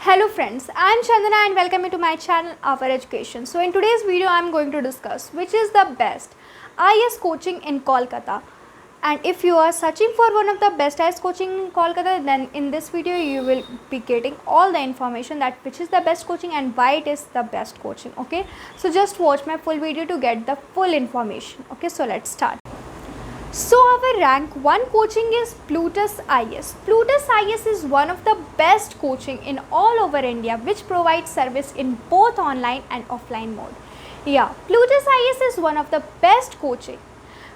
Hello friends, I am Chandana and welcome you to my channel Our Education. So in today's video I am going to discuss which is the best IAS coaching in Kolkata. And if you are searching for one of the best IAS coaching in Kolkata, then in this video you will be getting all the information that which is the best coaching and why it is the best coaching. Okay, so just watch my full video to get the full information. Okay, so let's start. So our rank 1 coaching is Plutus IAS. Plutus IAS is one of the best coaching in all over India which provides service in both online and offline mode. Yeah, Plutus IAS is one of the best coaching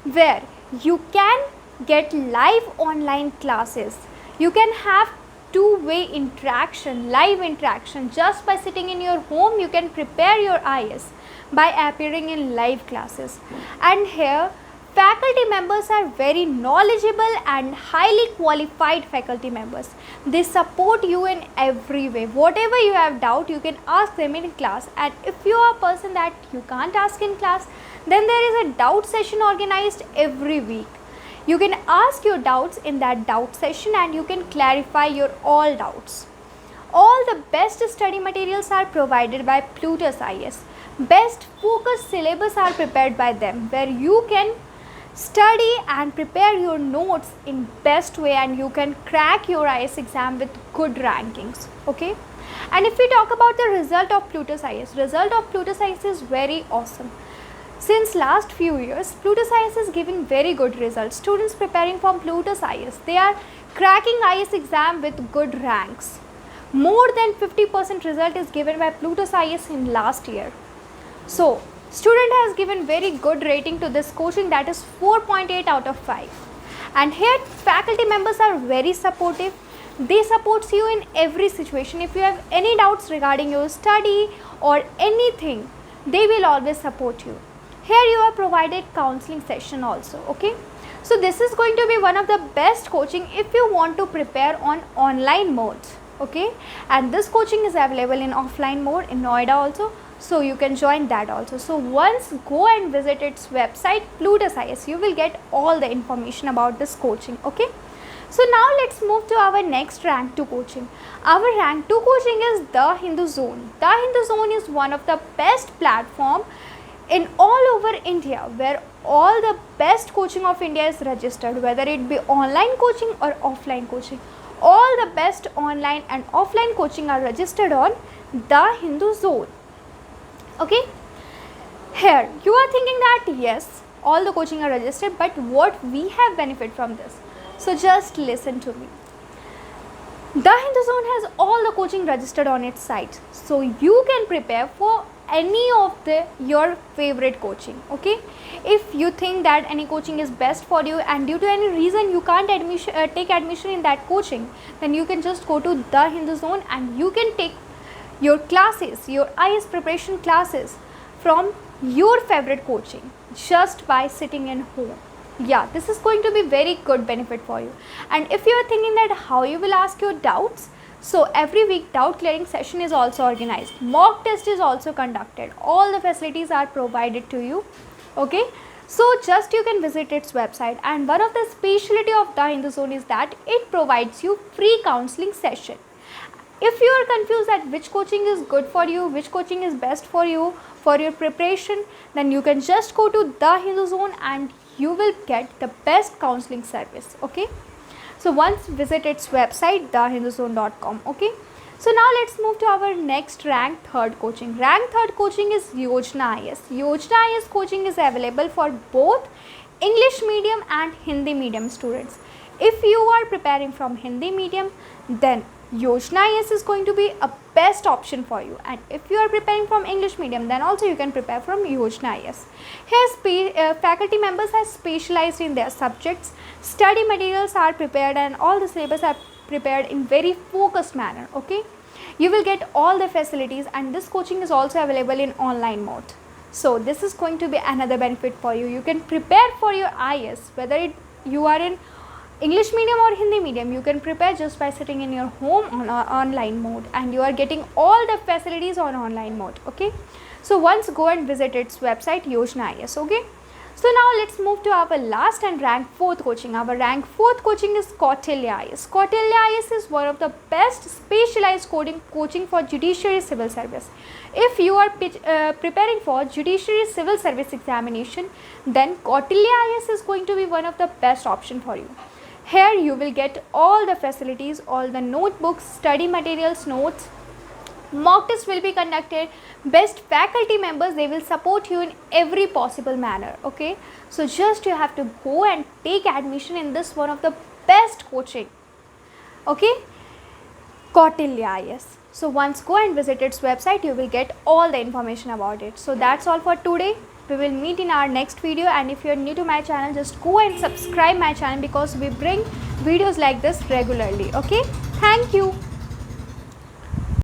where you can get live online classes. You can have two-way interaction, live interaction. Just by sitting in your home you can prepare your IAS by appearing in live classes. And here faculty members are very knowledgeable and highly qualified faculty members. They support you in every way. Whatever you have doubt, you can ask them in class. And if you are a person that you can't ask in class, then there is a doubt session organized every week. You can ask your doubts in that doubt session and you can clarify your all doubts. All the best study materials are provided by Plutus IAS. Best focused syllabus are prepared by them where you can study and prepare your notes in best way and you can crack your IAS exam with good rankings. Okay, and if we talk about the result of Plutus IAS is very awesome. Since last few years Plutus IAS is giving very good results. Students preparing from Plutus IAS, they are cracking IAS exam with good ranks. More than 50% result is given by Plutus IAS in last year. So student has given very good rating to this coaching, that is 4.8 out of 5. And here faculty members are very supportive. They support you in every situation. If you have any doubts regarding your study or anything, they will always support you. Here you are provided counseling session also. Okay, so this is going to be one of the best coaching if you want to prepare on online modes. Okay, and this coaching is available in offline mode in Noida also. So you can join that also. So once go and visit its website Plutus IAS, you will get all the information about this coaching. Okay, so now let's move to our next rank 2 coaching. Our rank 2 coaching is The Hindu Zone. The Hindu Zone is one of the best platform in all over India where all the best coaching of India is registered, whether it be online coaching or offline coaching. All the best online and offline coaching are registered on The Hindu Zone. Okay, here you are thinking that yes, all the coaching are registered, but what we have benefit from this? So just listen to me. The Hindu Zone has all the coaching registered on its site, so you can prepare for any of your favorite coaching. Okay, if you think that any coaching is best for you and due to any reason you can't take admission in that coaching, then you can just go to The Hindu Zone and you can take your classes, your IAS preparation classes from your favorite coaching just by sitting in home. Yeah, this is going to be very good benefit for you. And if you are thinking that how you will ask your doubts, so every week doubt clearing session is also organized. Mock test is also conducted. All the facilities are provided to you. Okay, so just you can visit its website. And one of the specialty of The Hindu Zone is that it provides you free counseling session. If you are confused that which coaching is good for you, which coaching is best for you for your preparation, then you can just go to The Hindu Zone and you will get the best counseling service. Okay, so once visit its website thehinduzone.com. Okay, so now let's move to our next rank 3rd coaching. Rank 3rd coaching is Yojana IAS. Yojana IAS coaching is available for both English medium and Hindi medium students. If you are preparing from Hindi medium, then Yojana IAS is going to be a best option for you, and if you are preparing from English medium, then also you can prepare from Yojana IAS. Here faculty members are specialized in their subjects. Study materials are prepared and all the syllabus are prepared in very focused manner. Okay, you will get all the facilities and this coaching is also available in online mode. So this is going to be another benefit for you. You can prepare for your IAS whether you are in English medium or Hindi medium. You can prepare just by sitting in your home on online mode and you are getting all the facilities on online mode. Okay, so once go and visit its website Yojana IAS. Okay, So now let's move to our last and rank 4th coaching. Our rank 4th coaching is Kautilya IAS. Kautilya IAS is one of the best specialized coaching for judiciary civil service. If you are preparing for judiciary civil service examination, then Kautilya IAS is going to be one of the best option for you. Here you will get all the facilities, all the notebooks, study materials, notes. Mock test will be conducted. Best faculty members, they will support you in every possible manner. Okay, so just you have to go and take admission in this one of the best coaching. Okay, Kautilya IAS. So once go and visit its website, you will get all the information about it. So that's all for today. We will meet in our next video, and if you are new to my channel, just go and subscribe my channel because we bring videos like this regularly. Okay, thank you.